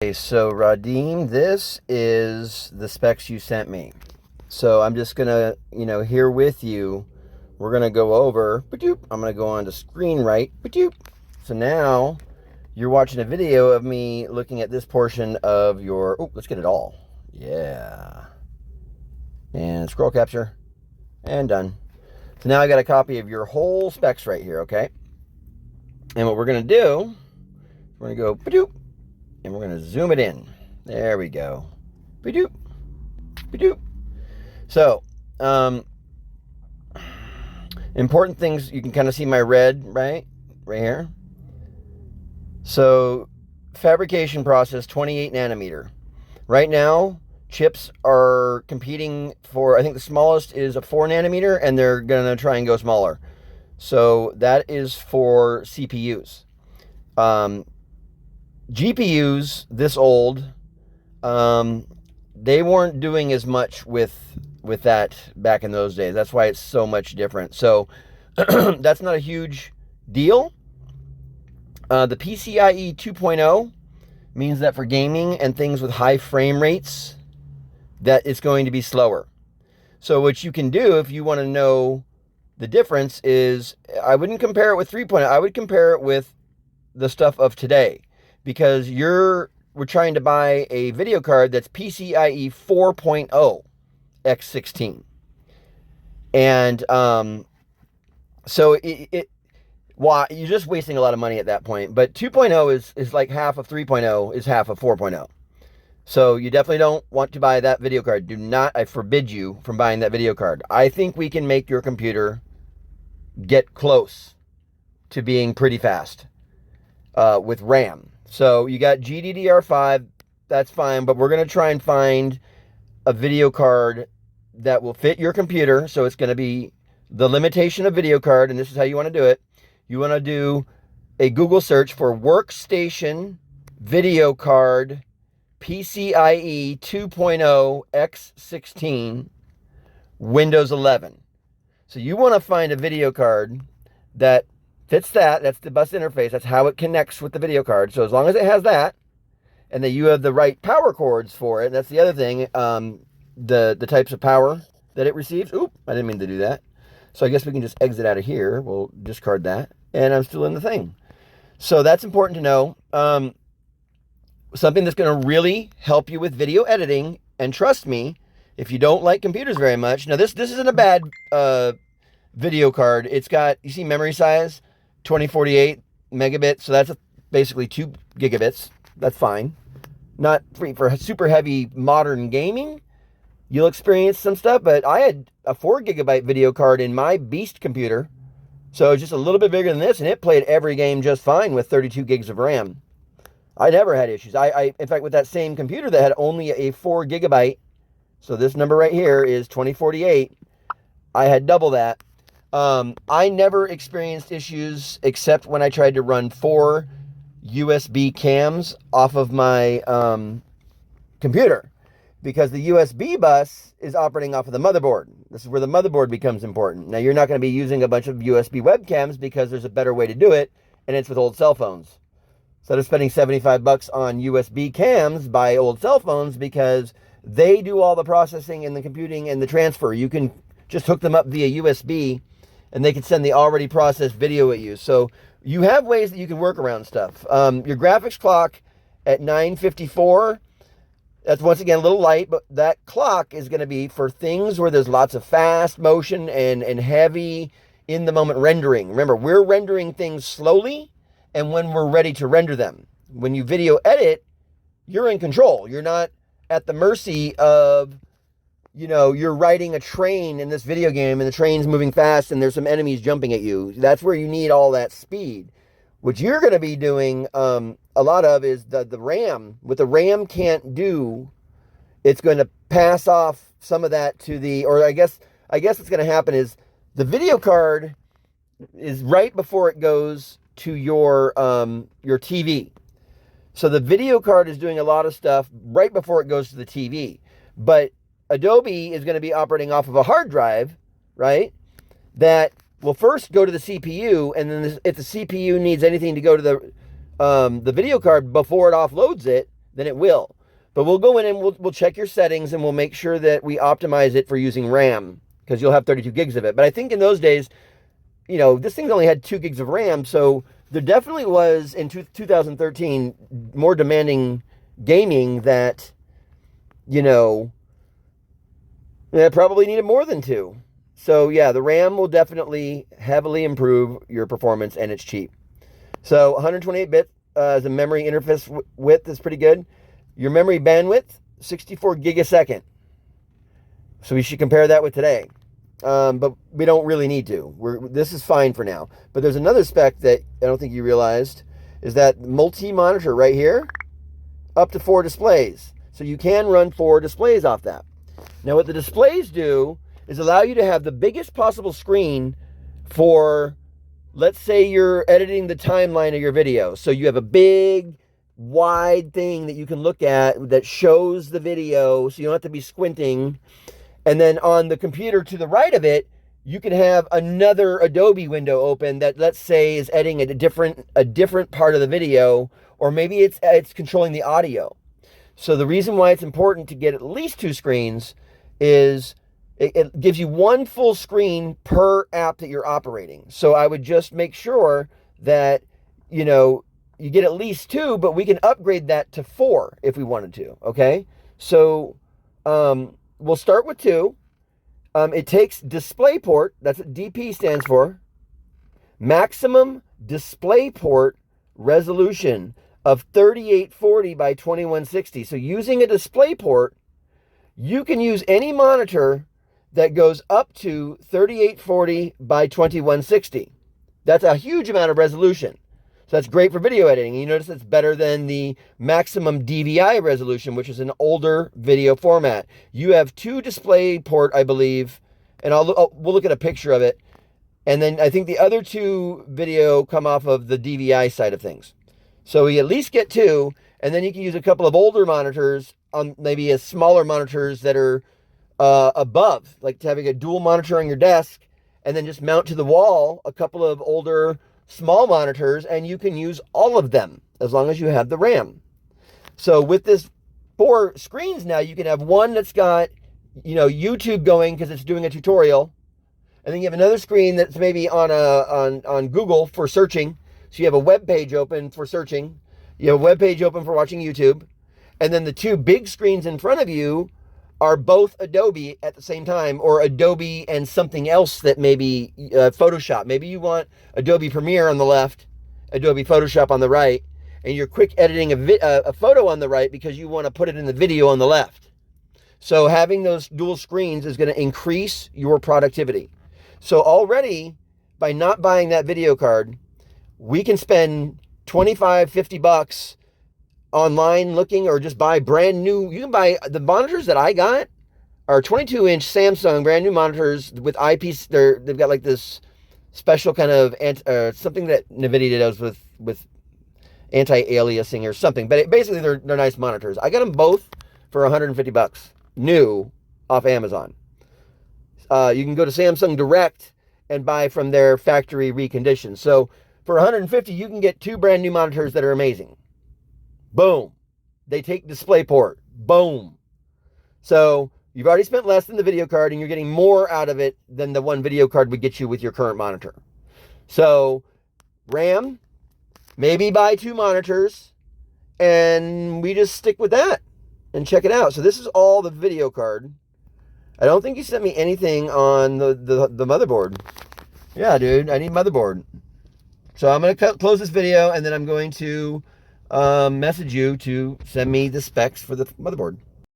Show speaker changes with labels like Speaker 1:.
Speaker 1: Okay, so Radim, this is the specs you sent me. So I'm just gonna, here with you, we're gonna go over, I'm gonna go on to screen right, so now you're watching a video of me looking at this portion of your, let's get it all. Yeah. And scroll capture, and done. So now I got a copy of your whole specs right here, okay? And what we're gonna do, we're gonna go, and we're going to zoom it in. There we go. Ba-doop. Ba-doop. So, important things, you can kind of see my red, right? Right here. So, fabrication process, 28 nanometer. Right now, chips are competing for, I think the smallest is a 4 nanometer, and they're going to try and go smaller. So, that is for CPUs. GPUs this old, they weren't doing as much with that back in those days. That's why it's so much different. So that's not a huge deal. The PCIe 2.0 means that for gaming and things with high frame rates, that it's going to be slower. So what you can do if you want to know the difference is, I wouldn't compare it with 3.0. I would compare it with the stuff of today. Because we're trying to buy a video card that's PCIe 4.0 x16. And so you're just wasting a lot of money at that point. But 2.0 is like half of 3.0 is half of 4.0. So you definitely don't want to buy that video card. Do not, I forbid you from buying that video card. I think we can make your computer get close to being pretty fast with RAM. So you got GDDR5, that's fine, but we're going to try and find a video card that will fit your computer. So it's going to be the limitation of video card, and this is how you want to do it. You want to do a Google search for workstation video card PCIe 2.0 x16 Windows 11. So you want to find a video card that fits that. That's the bus interface. That's how it connects with the video card. So as long as it has that, and that you have the right power cords for it, that's the other thing, the types of power that it receives. Oop, I didn't mean to do that. So I guess we can just exit out of here. We'll discard that. And I'm still in the thing. So that's important to know. Something that's going to really help you with video editing. And trust me, if you don't like computers very much. Now, this isn't a bad video card. It's got, you see memory size? 2048 megabits, so that's basically 2 gigabits. That's fine. Not for super heavy modern gaming. You'll experience some stuff, but I had a 4 gigabyte video card in my beast computer, so just a little bit bigger than this, and it played every game just fine with 32 gigs of RAM. I never had issues. In fact, with that same computer that had only a 4 gigabyte, so this number right here is 2048, I had double that. I never experienced issues except when I tried to run 4 USB cams off of my computer, because the USB bus is operating off of the motherboard. This is where the motherboard becomes important. Now, you're not going to be using a bunch of USB webcams because there's a better way to do it, and it's with old cell phones. Instead of spending $75 on USB cams, buy old cell phones, because they do all the processing and the computing and the transfer. You can just hook them up via USB, and they can send the already processed video at you. So you have ways that you can work around stuff. Your graphics clock at 954, that's once again a little light, but that clock is going to be for things where there's lots of fast motion and heavy in-the-moment rendering. Remember, we're rendering things slowly and when we're ready to render them. When you video edit, you're in control. You're not at the mercy of, you're riding a train in this video game and the train's moving fast and there's some enemies jumping at you. That's where you need all that speed. What you're going to be doing a lot of is the RAM. What the RAM can't do, it's going to pass off some of that to I guess what's going to happen is the video card is right before it goes to your TV. So the video card is doing a lot of stuff right before it goes to the TV. But Adobe is going to be operating off of a hard drive, right? That will first go to the CPU, and then if the CPU needs anything to go to the video card before it offloads it, then it will. But we'll go in and we'll check your settings, and we'll make sure that we optimize it for using RAM, because you'll have 32 gigs of it. But I think in those days, this thing only had 2 gigs of RAM, so there definitely was, in 2013, more demanding gaming that, it probably needed more than 2. So yeah, the RAM will definitely heavily improve your performance, and it's cheap. So 128-bit as a memory interface width is pretty good. Your memory bandwidth, 64 gig a second. So we should compare that with today. But we don't really need to. This is fine for now. But there's another spec that I don't think you realized, is that multi-monitor right here, up to 4 displays. So you can run 4 displays off that. Now what the displays do is allow you to have the biggest possible screen for, let's say you're editing the timeline of your video. So you have a big, wide thing that you can look at that shows the video, so you don't have to be squinting. And then on the computer to the right of it, you can have another Adobe window open that, let's say, is editing a different part of the video, or maybe it's controlling the audio. So the reason why it's important to get at least 2 screens is it gives you 1 full screen per app that you're operating. So I would just make sure that, you get at least 2, but we can upgrade that to 4 if we wanted to, okay? So we'll start with 2. It takes DisplayPort, that's what DP stands for, maximum DisplayPort resolution of 3840 by 2160. So using a DisplayPort, you can use any monitor that goes up to 3840 by 2160. That's a huge amount of resolution. So that's great for video editing. You notice it's better than the maximum DVI resolution, which is an older video format. You have 2 DisplayPort, I believe, and we'll look at a picture of it. And then I think the other 2 video come off of the DVI side of things. So we at least get 2, and then you can use a couple of older monitors on maybe smaller monitors that are above, like having a dual monitor on your desk, and then just mount to the wall a couple of older small monitors, and you can use all of them as long as you have the RAM. So with this 4 screens now, you can have one that's got, YouTube going because it's doing a tutorial, and then you have another screen that's maybe on Google for searching. So you have a web page open for searching, you have a web page open for watching YouTube, and then the 2 big screens in front of you are both Adobe at the same time, or Adobe and something else that maybe Photoshop. Maybe you want Adobe Premiere on the left, Adobe Photoshop on the right, and you're quick editing a photo on the right because you want to put it in the video on the left. So having those dual screens is going to increase your productivity. So already, by not buying that video card, we can spend $25-50 online looking, or just buy brand new. You can buy the monitors that I got are 22-inch Samsung brand new monitors with eyepiece. They've got like this special kind of something that NVIDIA does with anti-aliasing or something. But basically they're nice monitors. I got them both for $150 new off Amazon. You can go to Samsung Direct and buy from their factory reconditioned. So for $150, you can get 2 brand new monitors that are amazing. Boom. They take DisplayPort. Boom. So you've already spent less than the video card, and you're getting more out of it than the one video card would get you with your current monitor. So RAM, maybe buy 2 monitors, and we just stick with that and check it out. So this is all the video card. I don't think you sent me anything on the motherboard. Yeah, dude, I need motherboard. So I'm going to close this video, and then I'm going to message you to send me the specs for the motherboard.